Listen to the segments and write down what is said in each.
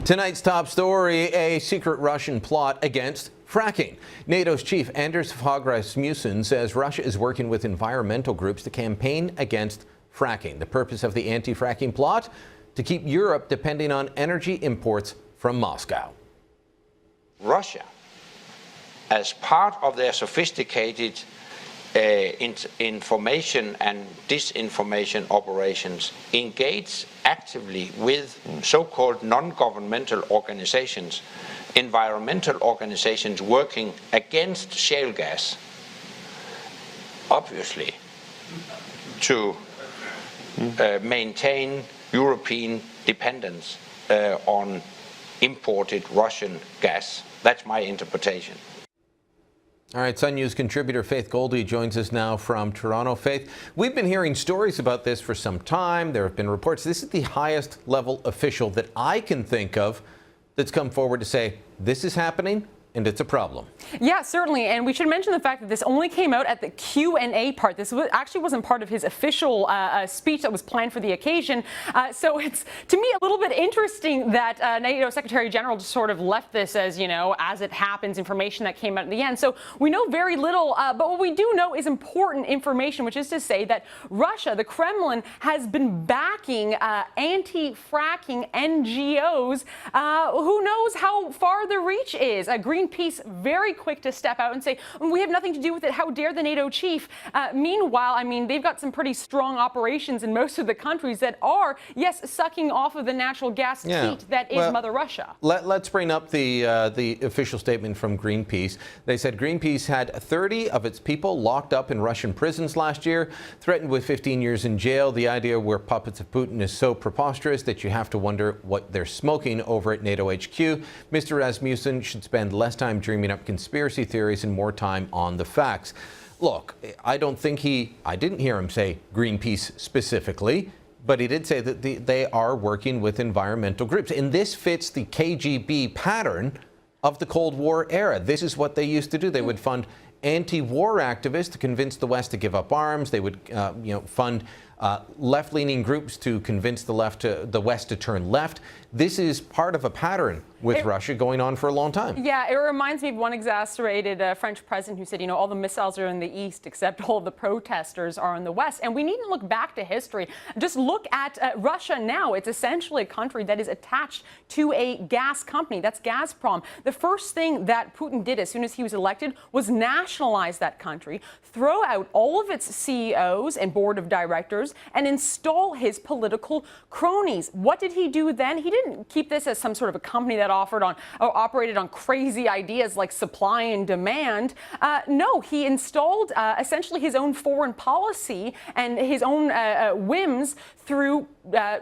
Tonight's top story, a secret Russian plot against fracking. NATO's chief Anders Fogh Rasmussen says Russia is working with environmental groups to campaign against fracking. The purpose of the anti-fracking plot? To keep Europe depending on energy imports from Moscow. Russia, as part of their sophisticated information and disinformation operations, engage actively with so-called non-governmental organizations, environmental organizations working against shale gas, obviously to maintain European dependence on imported Russian gas. That's my interpretation. All right, Sun News contributor Faith Goldie joins us now from Toronto. Faith, we've been hearing stories about this for some time. There have been reports. This is the highest level official that I can think of that's come forward to say this is happening and it's a problem. Yeah, certainly. And we should mention the fact that this only came out at the Q&A part. This actually wasn't part of his official speech that was planned for the occasion. So it's, to me, a little bit interesting that NATO Secretary General just sort of left this as, you know, as it happens, information that came out in the end. So we know very little, but what we do know is important information, which is to say that Russia, the Kremlin, has been backing anti-fracking NGOs. Who knows how far the reach is? Greenpeace very quick to step out and say, we have nothing to do with it. How dare the NATO chief? Meanwhile, I mean, they've got some pretty strong operations in most of the countries that are, yes, sucking off of the natural gas heat that is Mother Russia. Let's bring up the official statement from Greenpeace. They said Greenpeace had 30 of its people locked up in Russian prisons last year, threatened with 15 years in jail. The idea we're puppets of Putin is so preposterous that you have to wonder what they're smoking over at NATO HQ. Mr. Rasmussen should spend less time dreaming up conspiracy theories and more time on the facts. Look, I didn't hear him say Greenpeace specifically, but he did say that they are working with environmental groups. And this fits the KGB pattern of the Cold War era. This is what they used to do. They would fund anti-war activists to convince the West to give up arms. They would fund left-leaning groups to convince the West to turn left. This is part of a pattern with Russia going on for a long time. Yeah, it reminds me of one exasperated French president who said, you know, all the missiles are in the East except all the protesters are in the West. And we needn't look back to history. Just look at Russia now. It's essentially a country that is attached to a gas company. That's Gazprom. The first thing that Putin did as soon as he was elected was nationalize that country, throw out all of its CEOs and board of directors, and install his political cronies. What did he do then? He didn't keep this as some sort of a company that operated on crazy ideas like supply and demand. No, he installed essentially his own foreign policy and his own whims through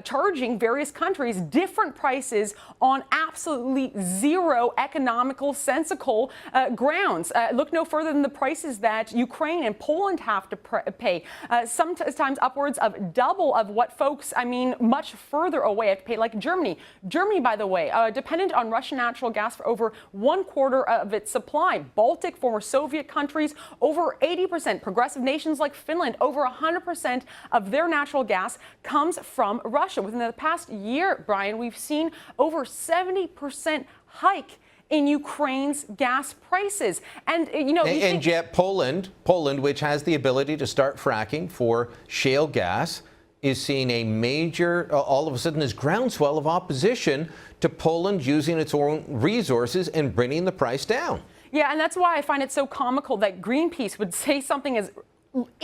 charging various countries different prices on absolutely zero economical, sensical grounds. Look no further than the prices that Ukraine and Poland have to pay, sometimes upwards of double of what folks, much further away have to pay, like Germany. Germany, by the way, dependent on Russian natural gas for over 1/4 of its supply. Baltic, former Soviet countries, over 80%. Progressive nations like Finland, over 100% of their natural gas comes from Russia. Within the past year, Brian, we've seen over 70% hike in Ukraine's gas prices. And, and yet Poland, which has the ability to start fracking for shale gas, is seeing a major, all of a sudden, this groundswell of opposition to Poland using its own resources and bringing the price down. Yeah, and that's why I find it so comical that Greenpeace would say something as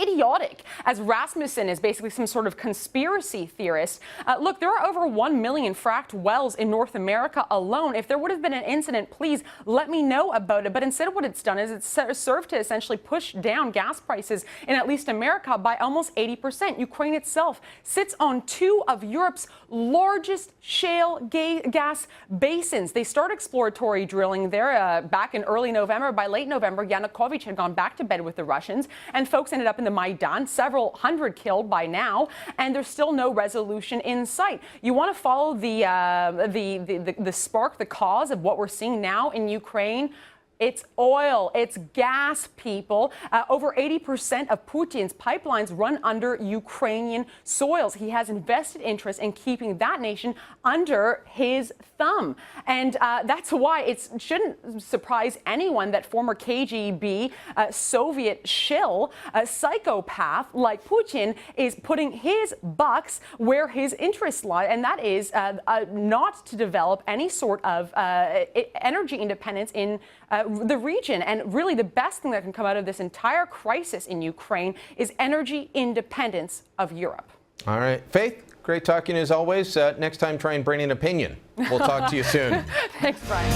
idiotic as Rasmussen is basically some sort of conspiracy theorist. Look, there are over 1 million fracked wells in North America alone. If there would have been an incident, please let me know about it. But instead, what it's done is it's served to essentially push down gas prices in at least America by almost 80%. Ukraine itself sits on 2 of Europe's largest shale gas basins. They start exploratory drilling there back in early November. By late November, Yanukovych had gone back to bed with the Russians, and folks ended up in the Maidan, several hundred killed by now, and there's still no resolution in sight. You want to follow the spark, the cause of what we're seeing now in Ukraine? It's oil, it's gas, people. Over 80% of Putin's pipelines run under Ukrainian soils. He has invested interest in keeping that nation under his thumb. And that's why it shouldn't surprise anyone that former KGB Soviet shill, a psychopath like Putin, is putting his bucks where his interests lie, and that is not to develop any sort of energy independence in the region. And really the best thing that can come out of this entire crisis in Ukraine is energy independence of Europe. All right. Faith, great talking as always. Next time, try and bring an opinion. We'll talk to you soon. Thanks, Brian.